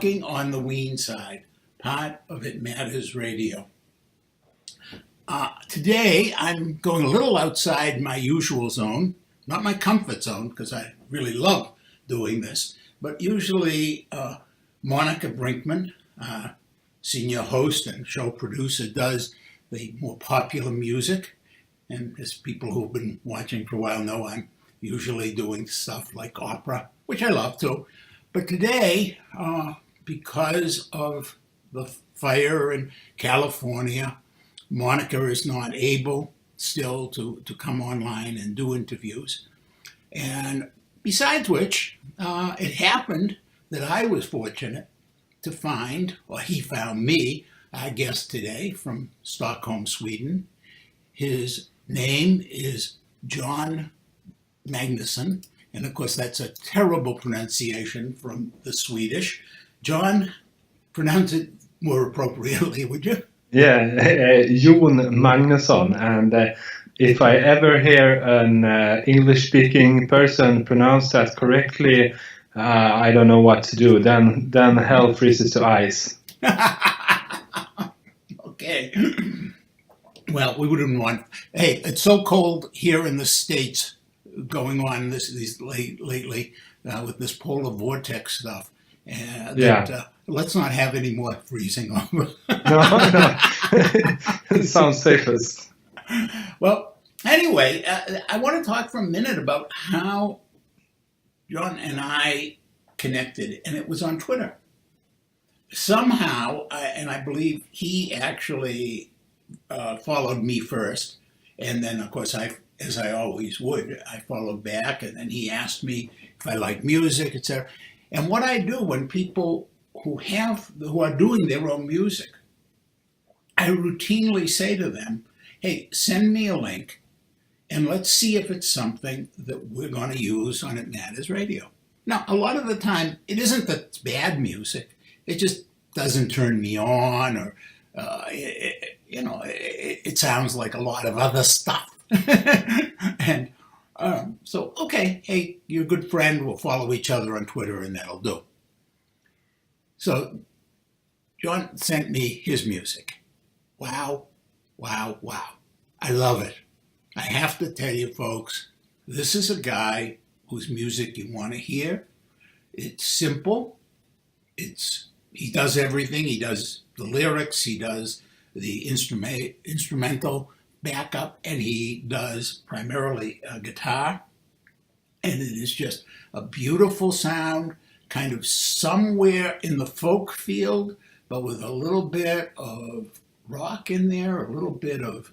Walking on the Weene Side, part of It Matters Radio. Today, I'm going a little outside my usual zone, not my comfort zone, because I really love doing this, but usually Monica Brinkman, senior host and show producer, does the more popular music. And as people who've been watching for a while know, I'm usually doing stuff like opera, which I love too. But today, because of the fire in California, Monica is not able still to come online and do interviews. And besides which, it happened that I was fortunate to find, or he found me, our guest today from Stockholm, Sweden. His name is Jon Magnusson, and of course that's a terrible pronunciation from the Swedish. John, pronounce it more appropriately, would you? Yeah, Jon Magnusson, and if I ever hear an English-speaking person pronounce that correctly, I don't know what to do. Then hell freezes to ice. Okay. Well, we wouldn't want. Hey, it's so cold here in the States, going on lately with this polar vortex stuff. Let's not have any more freezing over. No. It sounds safest. Well, anyway, I want to talk for a minute about how Jon and I connected, and it was on Twitter. Somehow, and I believe he actually followed me first, and then, of course, as I always would, I followed back, and then he asked me if I like music, etc. And what I do when people who are doing their own music, I routinely say to them, hey, send me a link and let's see if it's something that we're going to use on It Matters Radio. Now, a lot of the time, it isn't that it's bad music. It just doesn't turn me on, or, it sounds like a lot of other stuff. And so, okay, hey, you're a good friend. We'll follow each other on Twitter and that'll do. So Jon sent me his music. Wow, wow, wow. I love it. I have to tell you, folks, this is a guy whose music you want to hear. It's simple. He does everything. He does the lyrics. He does the instrumental backup, and he does primarily guitar. And it is just a beautiful sound, kind of somewhere in the folk field, but with a little bit of rock in there, a little bit of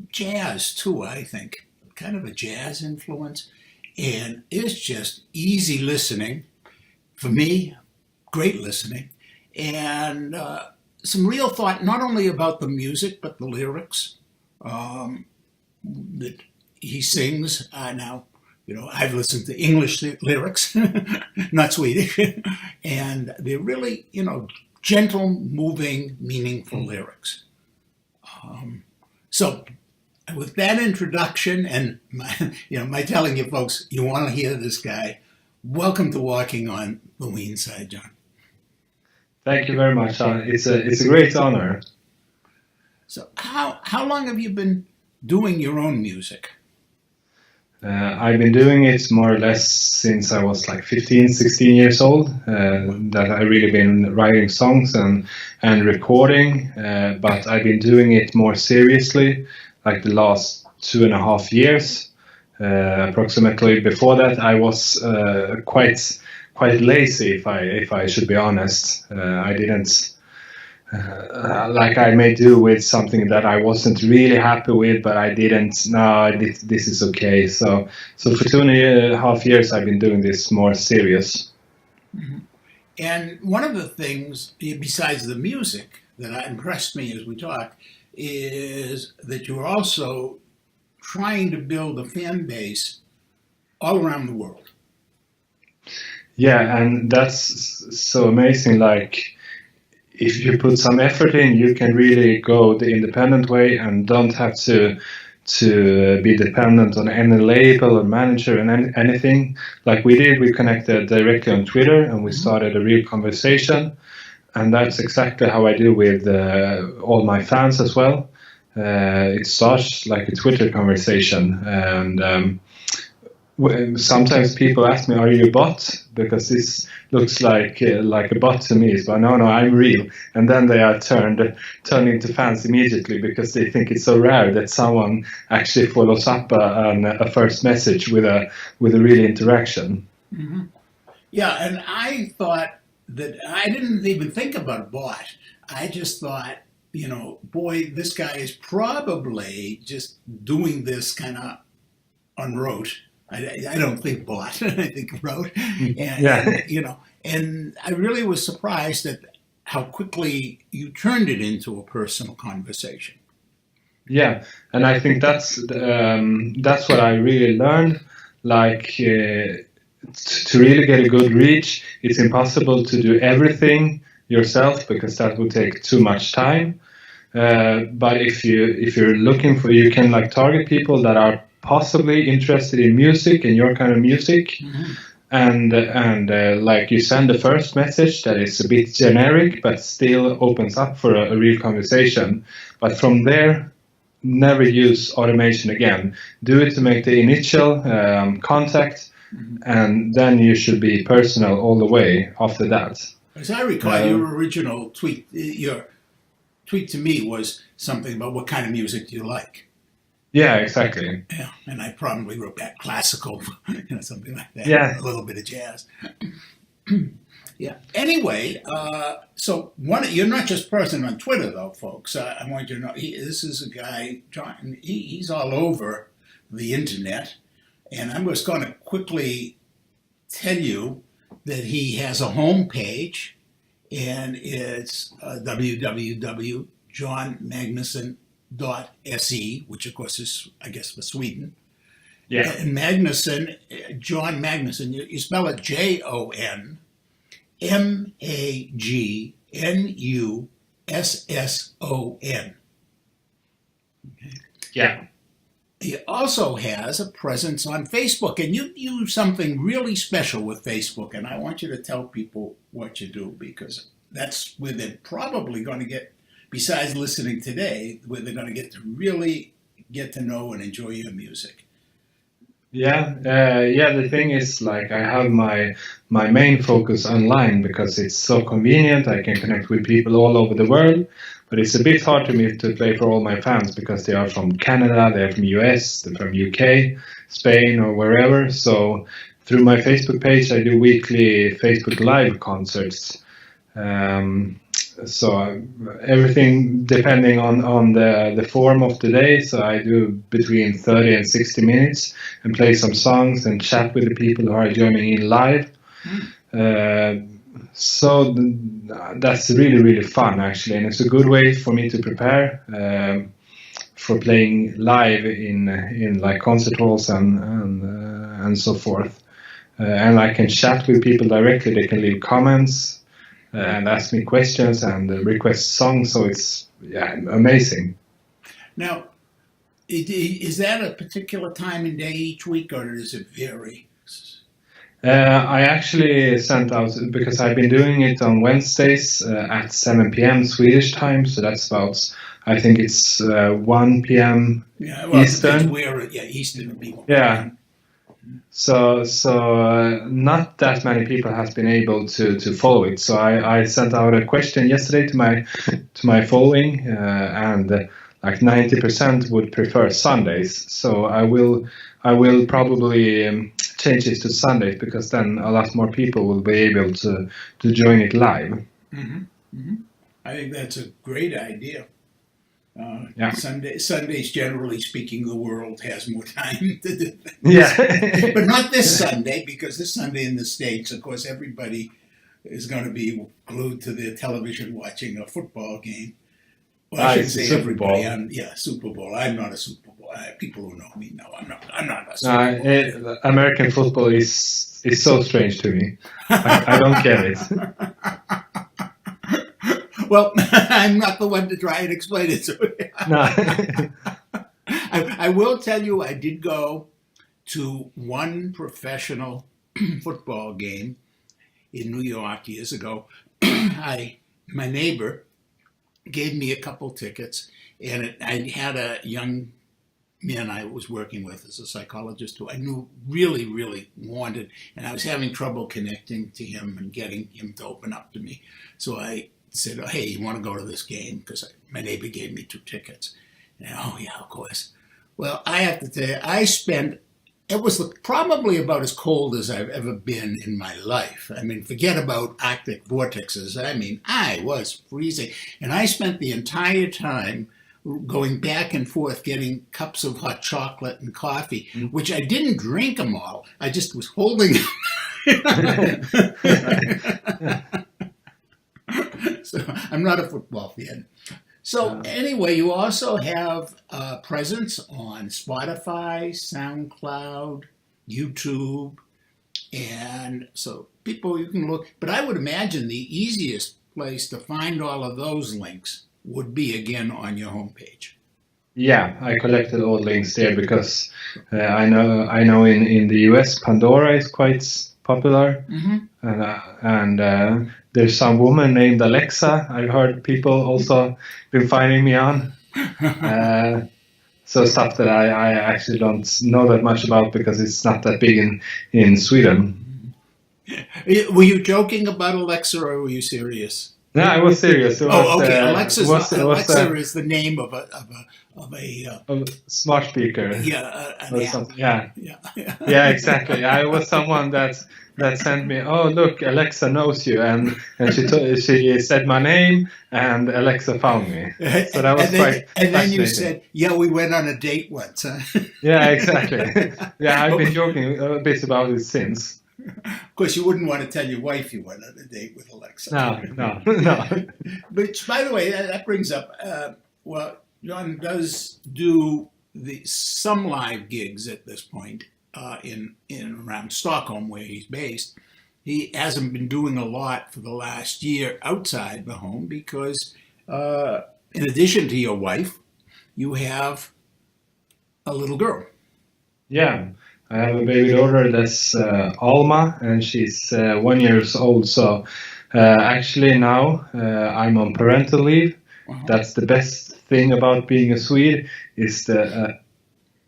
jazz too, I think, kind of a jazz influence. And it's just easy listening. For me, great listening. And some real thought, not only about the music, but the lyrics that he sings. Now, I've listened to English lyrics, not Swedish, and they're really, gentle, moving, meaningful lyrics. So with that introduction and my telling you folks, you want to hear this guy, welcome to Walking on the Weene Side, Jon. Thank you very much. It's a great honor. So how long have you been doing your own music? I've been doing it more or less since I was like 15, 16 years old. That I really been writing songs and recording, but I've been doing it more seriously like the last 2.5 years, approximately. Before that, I was quite lazy, if I should be honest. I didn't. Like I may do with something that I wasn't really happy with, but I didn't. No, this is okay. So for 2.5 years, I've been doing this more serious. Mm-hmm. And one of the things, besides the music, that impressed me as we talk, is that you're also trying to build a fan base all around the world. Yeah, and that's so amazing. Like, if you put some effort in, you can really go the independent way and don't have to to be dependent on any label or manager and anything like we did. We connected directly on Twitter and we started a real conversation, and that's exactly how I do with all my fans as well. It starts like a Twitter conversation, and sometimes people ask me, "Are you a bot?" Because this looks like a bot to me. So no, I'm real. And then they are turned into fans immediately because they think it's so rare that someone actually follows up a first message with a real interaction. Mm-hmm. Yeah, and I thought that I didn't even think about bot. I just thought, boy, this guy is probably just doing this kind of unwrote. I don't think bought. I think wrote, and I really was surprised at how quickly you turned it into a personal conversation. Yeah, and I think that's what I really learned. Like to really get a good reach, it's impossible to do everything yourself because that would take too much time. But if you're looking for, you can like target people that are possibly interested in music and your kind of music, and like you send the first message that is a bit generic but still opens up for a real conversation. But from there, never use automation again. Do it to make the initial contact, and then you should be personal all the way after that. As I recall, your original tweet, your tweet to me was something about what kind of music do you like? Yeah, exactly. Yeah, and I probably wrote back classical, something like that. Yeah, a little bit of jazz. Yeah. Anyway, so you're not just person on Twitter, though, folks. I want you to know this is a guy, Jon. He's all over the internet, and I'm just going to quickly tell you that he has a homepage, and it's www.jonmagnusson.se, which of course is, I guess, for Sweden. Yeah. And Magnusson, Jon Magnusson, you spell it JONMAGNUSSON. Okay. Yeah. He also has a presence on Facebook, and you do something really special with Facebook, and I want you to tell people what you do, because that's where they're probably going to get, besides listening today, where they're going to get to really get to know and enjoy your music. Yeah, the thing is, like, I have my main focus online because it's so convenient. I can connect with people all over the world, but it's a bit hard to me to play for all my fans because they are from Canada, they're from US, they're from UK, Spain, or wherever. So through my Facebook page, I do weekly Facebook Live concerts. So everything depending on the form of the day. So I do between 30 and 60 minutes and play some songs and chat with the people who are joining in live. So that's really, really fun, actually. And it's a good way for me to prepare for playing live in like concert halls and so forth. And I can chat with people directly. They can leave comments and ask me questions and request songs, so it's amazing. Now, is that a particular time and day each week, or does it vary? I actually sent out, because I've been doing it on Wednesdays at 7 p.m. Swedish time, so that's about, I think it's 1 p.m. Eastern. Eastern would be 1 p.m. So not that many people has been able to follow it. So I sent out a question yesterday to my following, and like 90% would prefer Sundays. So I will probably change it to Sundays, because then a lot more people will be able to join it live. Mm-hmm. Mm-hmm. I think that's a great idea. Sundays, generally speaking, the world has more time to do things. Yeah. But not this Sunday, because this Sunday in the States, of course, everybody is going to be glued to their television watching a football game. Well, I should say everybody. Super Bowl. I'm not a Super Bowl. People who know me know I'm not a Super Bowl. American football is so strange to me. I don't get it. Well, I'm not the one to try and explain it to you. No. I will tell you, I did go to one professional football game in New York years ago. My neighbor gave me a couple tickets, and I had a young man I was working with as a psychologist who I knew really, really wanted, and I was having trouble connecting to him and getting him to open up to me. So I said, "Oh, hey, you want to go to this game?" Because my neighbor gave me 2 tickets. And, oh, yeah, of course. Well, I have to tell you, it was probably about as cold as I've ever been in my life. I mean, forget about Arctic vortexes. I mean, I was freezing. And I spent the entire time going back and forth getting cups of hot chocolate and coffee, which I didn't drink them all. I just was holding them. So I'm not a football fan. So anyway, you also have a presence on Spotify, SoundCloud, YouTube, and so people you can look. But I would imagine the easiest place to find all of those links would be again on your homepage. Yeah, I collected all links there because I know in the US Pandora is quite popular, and there's some woman named Alexa. I've heard people also been finding me on. So stuff that I actually don't know that much about because it's not that big in Sweden. Were you joking about Alexa or were you serious? No, I was serious. Okay. Alexa is the name of a smart speaker. Yeah. Yeah, exactly. I was someone that sent me, oh look, Alexa knows you, and she said my name, and Alexa found me. So that was quite. And then you said, yeah, we went on a date once. Huh? Yeah, exactly. Yeah, I've been joking a bit about it since. Of course, you wouldn't want to tell your wife you went on a date with Alexa. No. But by the way, that brings up, Jon does do some live gigs at this point in around Stockholm, where he's based. He hasn't been doing a lot for the last year outside the home because, in addition to your wife, you have a little girl. Yeah. I have a baby daughter that's Alma, and she's 1 year old. So actually now I'm on parental leave. Uh-huh. That's the best thing about being a Swede is the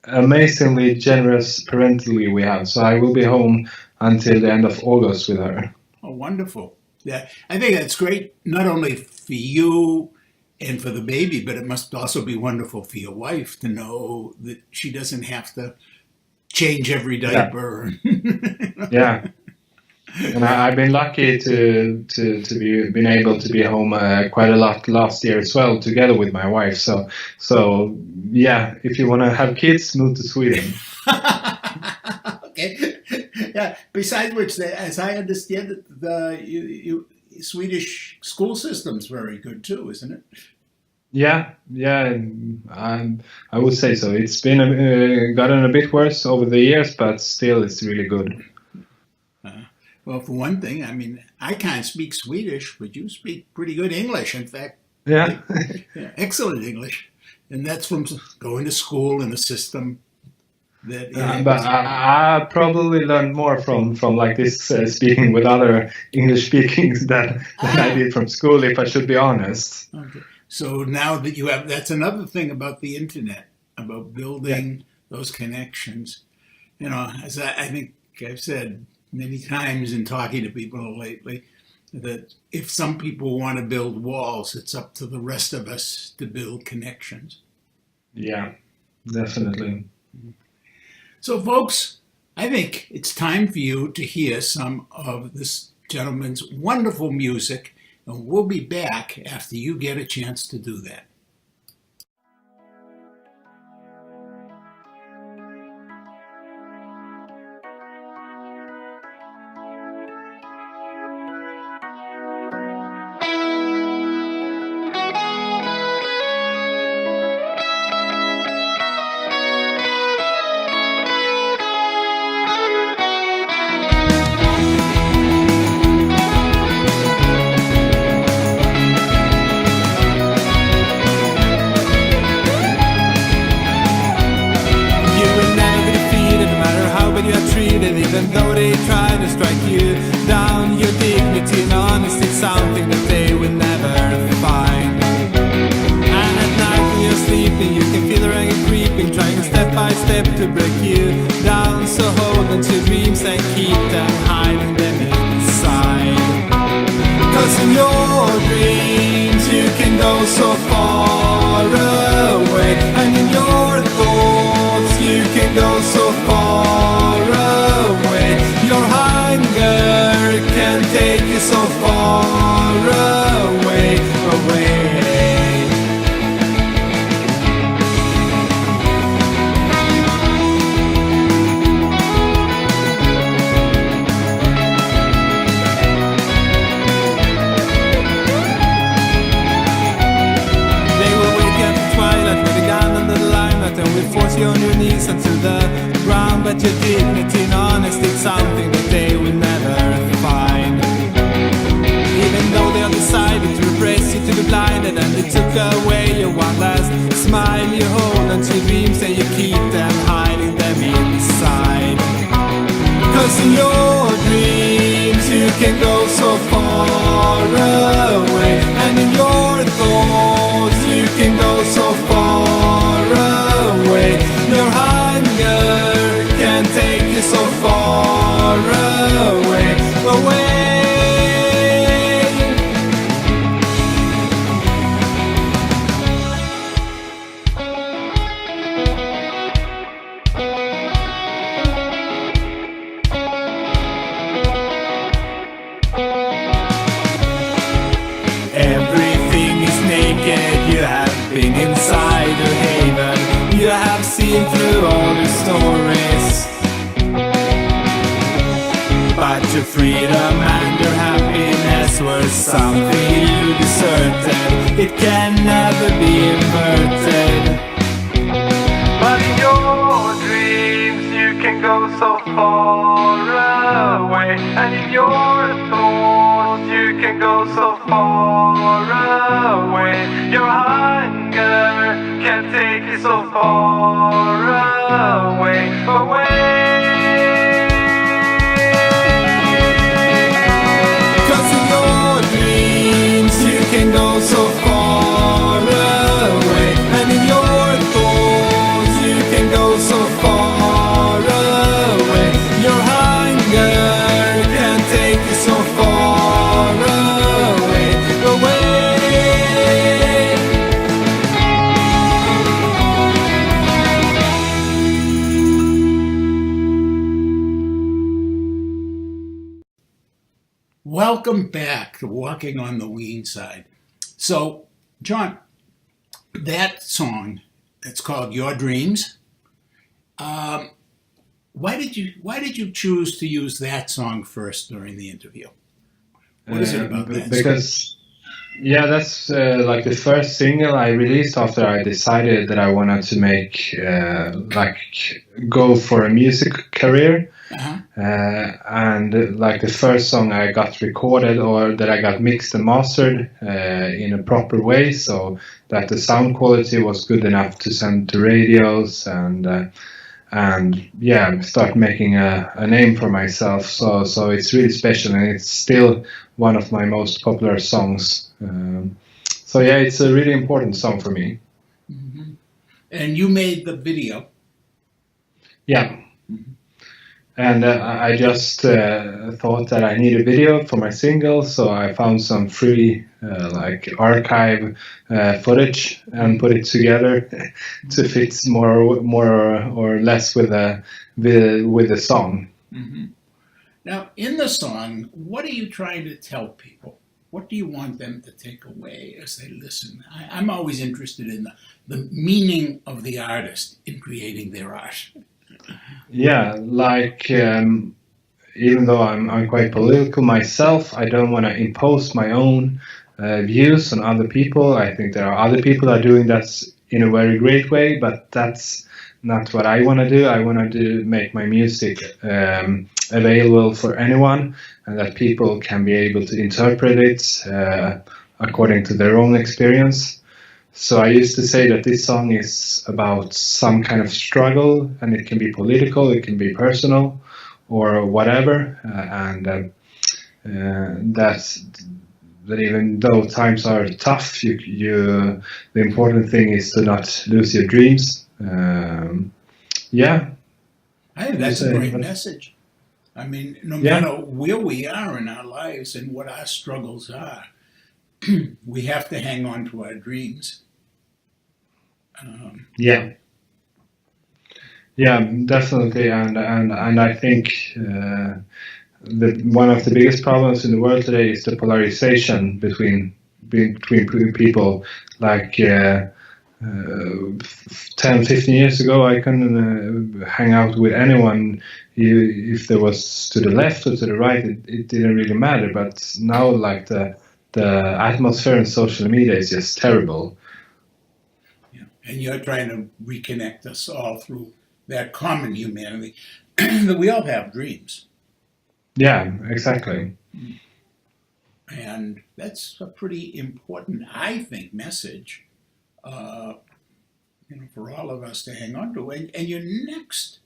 amazingly generous parental leave we have. So I will be home until the end of August with her. Oh, wonderful. Yeah, I think that's great, not only for you and for the baby, but it must also be wonderful for your wife to know that she doesn't have to change every diaper. Yeah. And I've been lucky to be been able to be home quite a lot last year as well, together with my wife. So yeah, if you want to have kids, move to Sweden. Okay. Yeah. Besides which, as I understand it, the Swedish school system's very good too, isn't it? Yeah, I would say so. It's been gotten a bit worse over the years, but still, it's really good. Well, for one thing, I mean, I can't speak Swedish, but you speak pretty good English. In fact, yeah, excellent English, and that's from going to school in a system that. But I probably learned more from like this speaking with other English speakings than I did from school, if I should be honest. Okay. So now that you have, that's another thing about the internet, about building those connections. You know, as I think I've said many times in talking to people lately, that if some people want to build walls, it's up to the rest of us to build connections. Yeah, definitely. So folks, I think it's time for you to hear some of this gentleman's wonderful music. And we'll be back after you get a chance to do that. by step to break you down. So hold on to dreams and keep them, hiding them inside. 'Cause in your dreams you can go so far away, and in your thoughts you can go so far away. Your hunger can take you so far away, away. Force you on your knees and to the ground, but your dignity and honesty is something that they will never find. Even though they all decided to repress you to be blinded, and they took away your one last smile, you hold on to dreams and you keep them, hiding them inside. 'Cause in your dreams you can go so far away, and in your thoughts you can go so far away. Your hunger can take you so far away, away. Everything is naked, you have been inside a haven. You have seen through all the stories, but your freedom and your happiness were something you deserted. It can never be inverted. But in your dreams you can go so far away, and in your thoughts you can go so far away. Your hunger can take you so far away, away. 'Cause in your dreams you can go so far away, and in your thoughts you can go so far away. Your hunger can take you so far away, away. Welcome back to Walking on the Weene Side. So, John, that song, it's called Your Dreams. Why did you choose to use that song first during the interview? What is it about that? Because yeah, that's like the first single I released after I decided that I wanted to make go for a music career. Uh-huh. And like the first song I got recorded or that I got mixed and mastered in a proper way, so that the sound quality was good enough to send to radios and yeah, start making a name for myself. So it's really special, and it's still one of my most popular songs. So yeah, it's a really important song for me. Mm-hmm. And you made the video. Yeah. And I just thought that I need a video for my single, so I found some free archive footage and put it together to fit more or less with the song. Mm-hmm. Now, in the song, what are you trying to tell people? What do you want them to take away as they listen? I'm always interested in the meaning of the artist in creating their art. Yeah, even though I'm quite political myself, I don't want to impose my own views on other people. I think there are other people that are doing that in a very great way, but that's not what I want to do. I want to make my music available for anyone, and that people can be able to interpret it according to their own experience. So I used to say that this song is about some kind of struggle, and it can be political, it can be personal, or whatever, that even though times are tough, the important thing is to not lose your dreams. Yeah. I think that's a Say, great message. I mean, no Yeah. matter where we are in our lives and what our struggles are, we have to hang on to our dreams. Yeah. Yeah, definitely, and I think one of the biggest problems in the world today is the polarization between people. Like 10, 15 years ago, I couldn't hang out with anyone if there was to the left or to the right. It didn't really matter. But now, like the atmosphere in social media is just terrible. Yeah. And you're trying to reconnect us all through that common humanity that we all have dreams. Yeah, exactly. And that's a pretty important, I think, message, for all of us to hang on to. And your next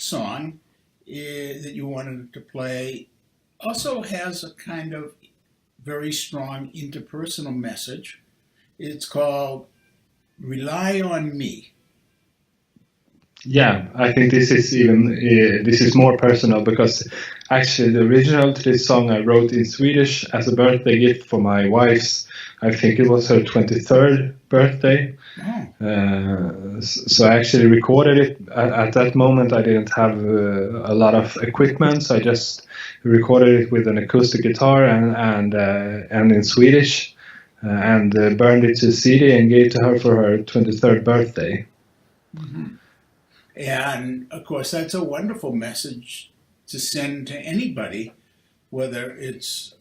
song that you wanted to play also has a kind of very strong interpersonal message. It's called "Rely on Me." Yeah, I think this is more personal because actually the original to this song I wrote in Swedish as a birthday gift for my wife's. I think it was her 23rd birthday. Oh. So I actually recorded it. At that moment, I didn't have a lot of equipment, so I just recorded it with an acoustic guitar and in Swedish, and burned it to a CD and gave to her for her 23rd birthday. Mm-hmm. And of course, that's a wonderful message to send to anybody, whether it's,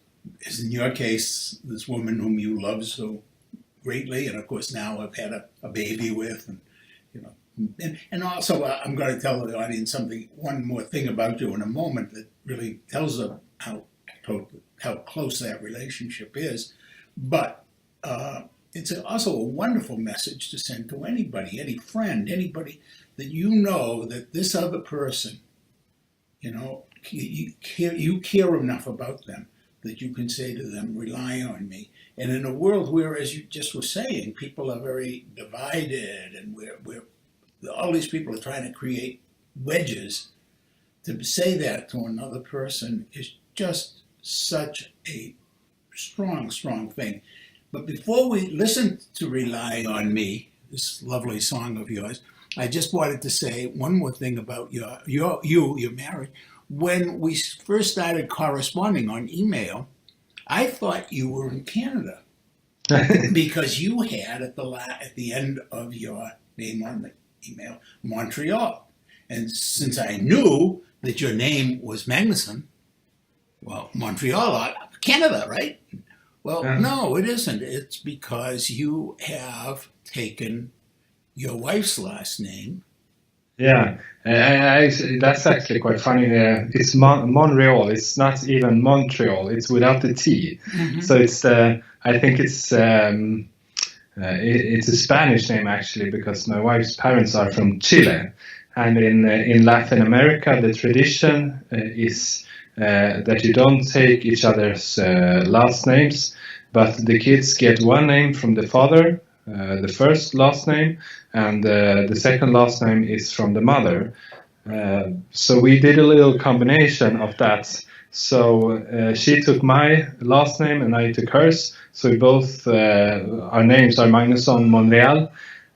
as in your case, this woman whom you love so greatly, and of course now I've had a baby with, and also I'm going to tell the audience one more thing about you in a moment that really tells them how close that relationship is. But it's also a wonderful message to send to anybody, any friend, anybody that you know that this other person, you care enough about them that you can say to them, rely on me. And in a world where, as you just were saying, people are very divided and we're all these people are trying to create wedges, to say that to another person is just such a strong, strong thing. But before we listen to Rely on Me, this lovely song of yours, I just wanted to say one more thing about your marriage. When we first started corresponding on email, I thought you were in Canada because you had at the end of your name on the email, Montreal. And since I knew that your name was Magnusson, well, Montreal, Canada, right? Well, no, it isn't. It's because you have taken your wife's last name. Yeah, that's actually quite funny. It's Montreal. It's not even Montreal. It's without the T. Mm-hmm. So it's I think it's a Spanish name actually because my wife's parents are from Chile, and in Latin America the tradition is that you don't take each other's last names, but the kids get one name from the father. The first last name, and the second last name is from the mother. So we did a little combination of that. So she took my last name and I took hers. So we both, our names are Magnusson Monreal,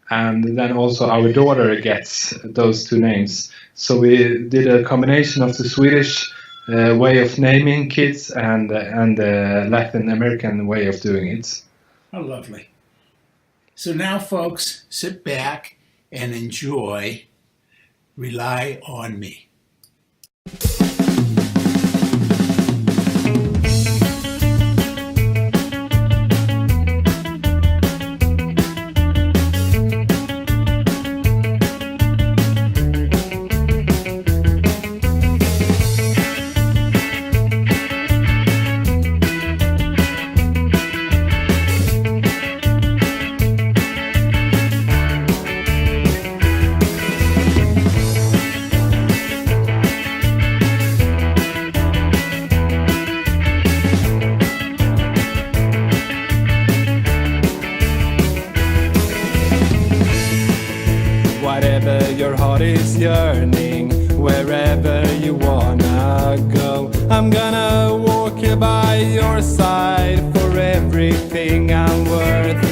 and then also our daughter gets those two names. So we did a combination of the Swedish way of naming kids and the Latin American way of doing it. How lovely. So now, folks, sit back and enjoy Rely on Me. wherever your heart is yearning, wherever you wanna go. I'm gonna walk by your side for everything I'm worth.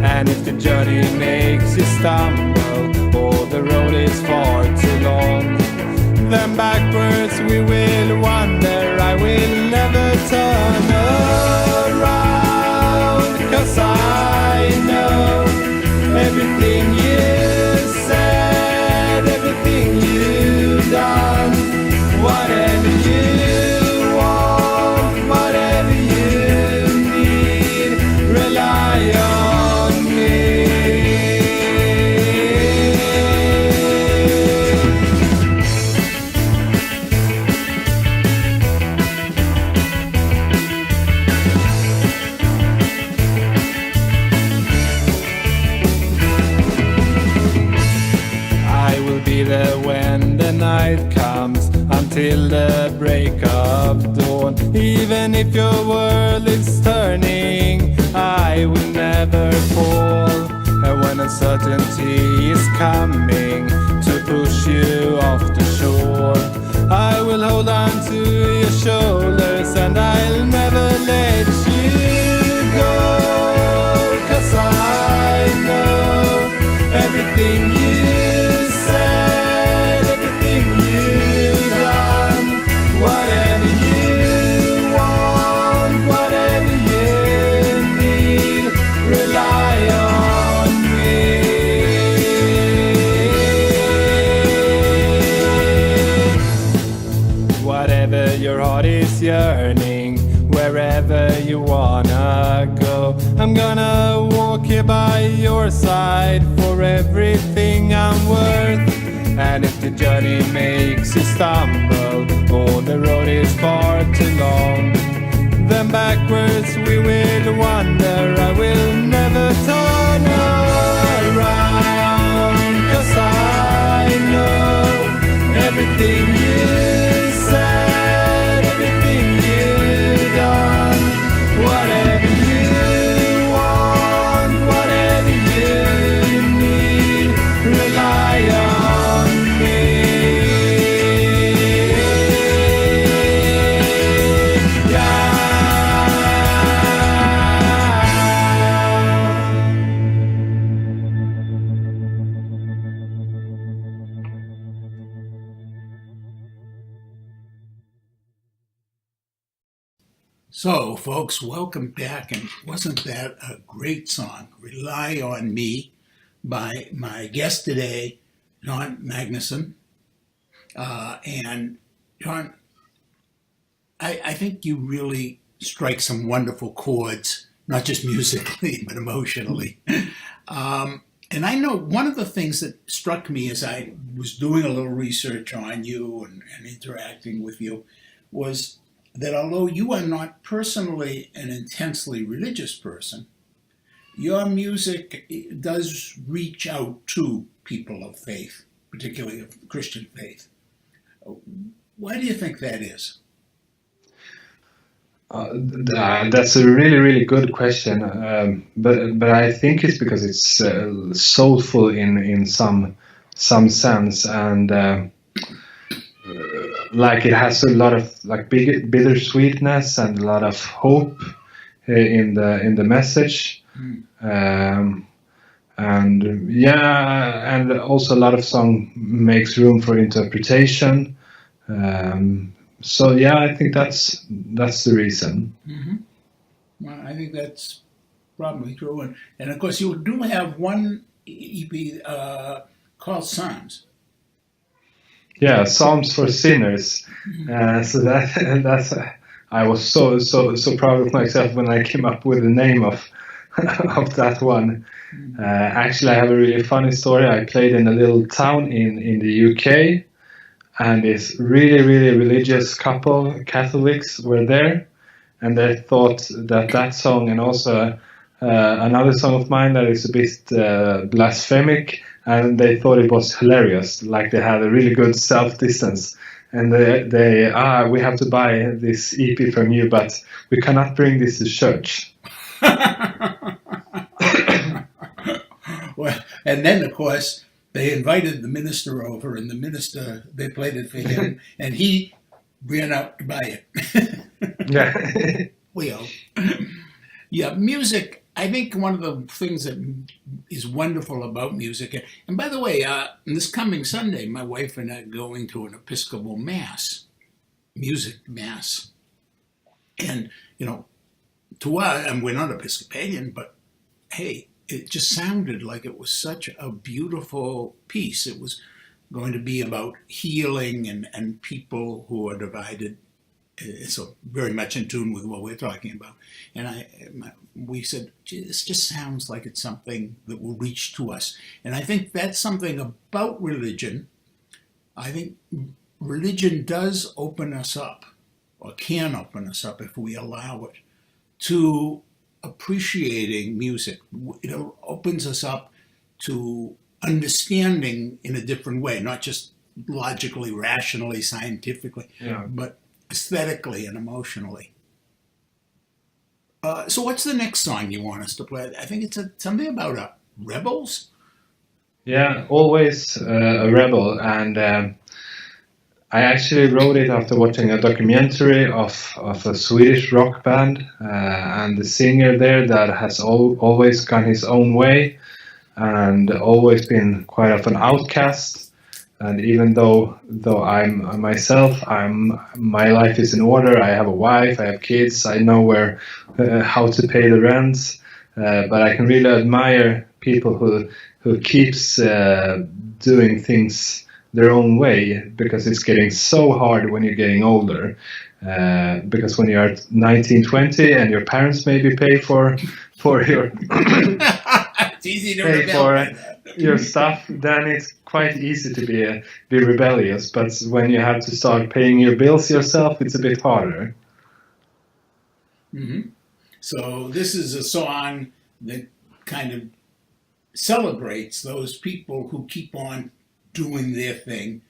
And if the journey makes you stumble, or the road is far too long, then backwards we will wander. I will never turn around, 'cause I know everything you said, everything you've done, whatever you want, whatever you need, rely on me. I will be there when the night comes, until the break of dawn. Even if your world is turning, I will never fall. And when uncertainty is coming to push you off the shore, I will hold on to your shoulders and I'll never let you go. 'Cause I know everything you said, everything you've done, whatever you want, whatever you need, rely on me. Whatever your heart is yearning, wherever you wanna go, I'm gonna walk here by your side for everything I'm worth. And if the journey makes you stumble, or the road is far too long, then backwards we will wander. I will never turn around, 'cause I know everything you said, everything you've done, whatever you want, whatever you need, rely on me. Yeah. So, folks, welcome back. And wasn't that a great song? Rely on Me by my guest today, Jon Magnusson. And Jon, I think you really strike some wonderful chords, not just musically, but emotionally. And I know one of the things that struck me as I was doing a little research on you and interacting with you was that although you are not personally an intensely religious person, your music does reach out to people of faith, particularly of Christian faith. Why do you think that is? That's a really, really good question. But I think it's because it's soulful in some sense, and like it has a lot of like bittersweetness and a lot of hope in the message. And yeah, and also a lot of song makes room for interpretation. So yeah, I think that's the reason. Mm-hmm. Well, I think that's probably true. And of course, you do have one EP called Psalms. Yeah, Psalms for Sinners. So that's I was so proud of myself when I came up with the name of of that one. Actually, I have a really funny story. I played in a little town in the UK, and this really, really religious couple, Catholics, were there, and they thought that song and also another song of mine that is a bit blasphemic, and they thought it was hilarious. Like they had a really good self-distance, and we have to buy this EP from you, but we cannot bring this to church. Well, and then of course they invited the minister over, and the minister, they played it for him, and he ran out to buy it. Yeah. We hope. Yeah, music, I think one of the things that is wonderful about music, and by the way, this coming Sunday, my wife and I are going to an Episcopal Mass, music Mass. And, to us, and we're not Episcopalian, but hey, it just sounded like it was such a beautiful piece. It was going to be about healing and people who are divided. So very much in tune with what we're talking about. And we said, this just sounds like it's something that will reach to us. And I think that's something about religion. I think religion does open us up, or can open us up if we allow it, to appreciating music. It opens us up to understanding in a different way, not just logically, rationally, scientifically, but aesthetically and emotionally. So what's the next song you want us to play? I think it's something about rebels. Yeah, always a rebel. And I actually wrote it after watching a documentary of a Swedish rock band, and the singer there that has always gone his own way and always been quite of an outcast. And even though I'm myself, my life is in order. I have a wife, I have kids. I know how to pay the rent. But I can really admire people who keeps doing things their own way, because it's getting so hard when you're getting older. Because when you're 19, 20, and your parents maybe pay for your It's easy to rebel. Your stuff, then it's quite easy to be rebellious. But when you have to start paying your bills yourself, it's a bit harder. Mm-hmm. So this is a song that kind of celebrates those people who keep on doing their thing.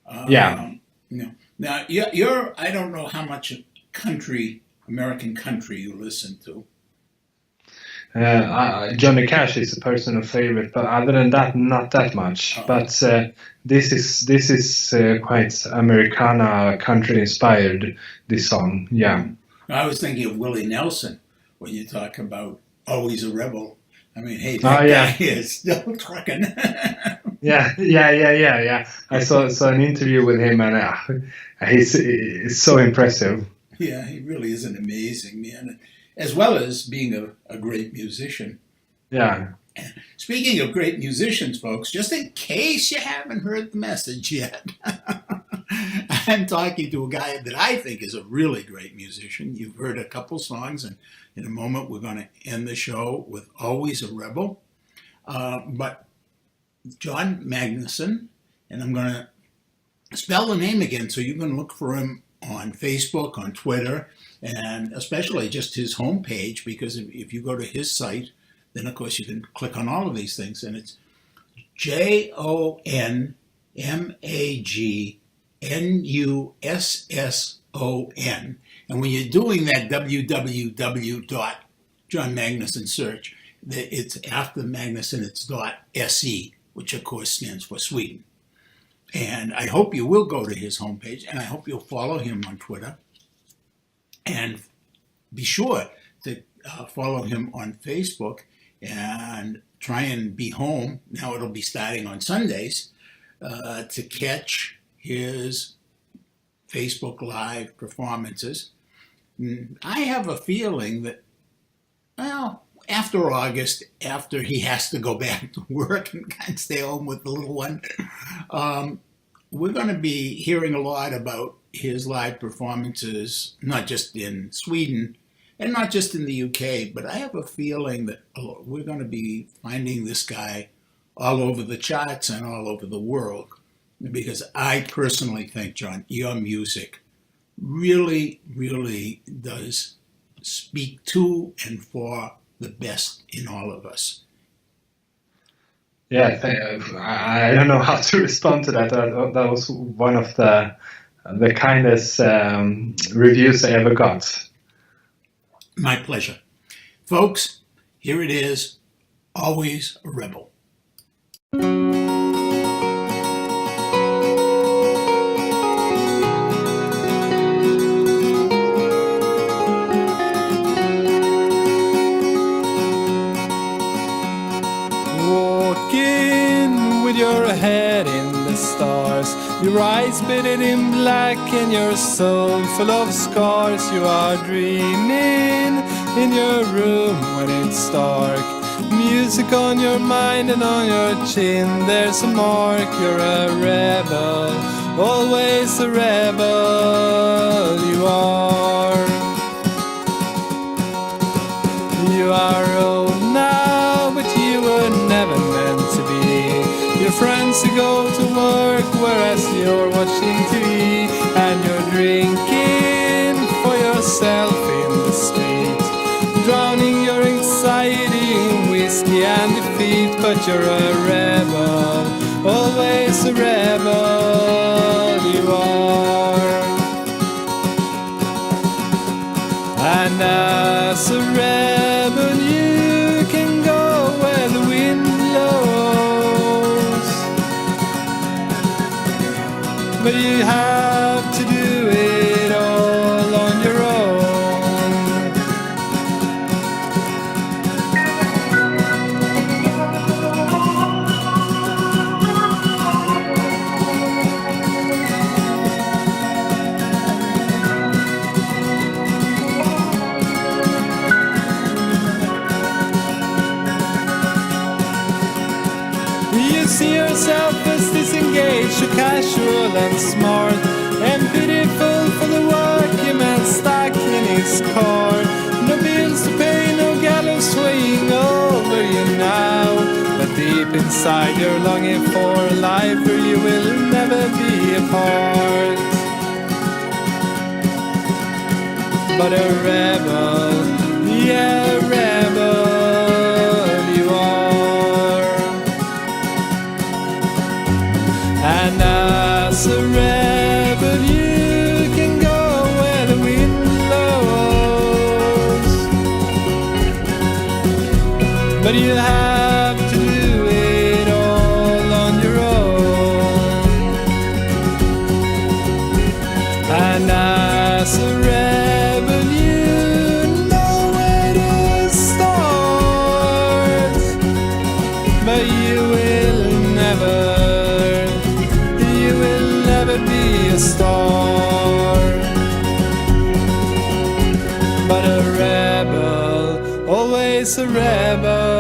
Now, I don't know how much American country you listen to. Johnny Cash is a personal favorite, but other than that, not that much. But this is quite Americana, country inspired. This song, yeah. I was thinking of Willie Nelson when you talk about always a rebel. I mean, hey, that guy is still trucking. Yeah. I saw an interview with him, and he's so impressive. Yeah, he really is an amazing man, as well as being a great musician. Yeah. Speaking of great musicians, folks, just in case you haven't heard the message yet, I'm talking to a guy that I think is a really great musician. You've heard a couple songs, and in a moment we're going to end the show with Always a Rebel. But Jon Magnusson, and I'm going to spell the name again so you can look for him on Facebook, on Twitter, and especially just his homepage, because if you go to his site, then of course you can click on all of these things, and it's JonMagnuson. And when you're doing that www.JonMagnuson search, it's after Magnusson, it's .se, which of course stands for Sweden. And I hope you will go to his homepage, and I hope you'll follow him on Twitter. And be sure to follow him on Facebook and try and be home. Now it'll be starting on Sundays to catch his Facebook Live performances. I have a feeling that, well, after August, after he has to go back to work and kind of stay home with the little one, we're going to be hearing a lot about his live performances, not just in Sweden and not just in the UK, but I have a feeling that we're going to be finding this guy all over the charts and all over the world, because I personally think, Jon, your music really, really does speak to and for the best in all of us. Yeah, I don't know how to respond to that. That was one of the kindest reviews I ever got. My pleasure. Folks, here it is, Always a Rebel. walking with your head in the stars, your eyes beaded in black and your soul full of scars. You are dreaming in your room when it's dark, music on your mind and on your chin there's a mark. You're a rebel, always a rebel. You are old now, but you were never meant to be. Your friends who go to work, whereas you're watching TV, and you're drinking for yourself in the street, drowning your anxiety in whiskey and defeat. But you're a rebel, always a rebel. You are. And as a rebel you can go where the wind blows, but you have to do it all on your own. You see yourself as disengaged, so casual and smart, and pitiful for the workman stuck in his car. No bills to pay, no gallows swaying over you now, but deep inside you're longing for a life where you will never be apart. But a rebel, yeah, a rebel. And as a rebel you can go where the wind blows, but you have to do it all on your own. And as a rebel you know where to start, but you will never be a star. But a rebel, always a rebel.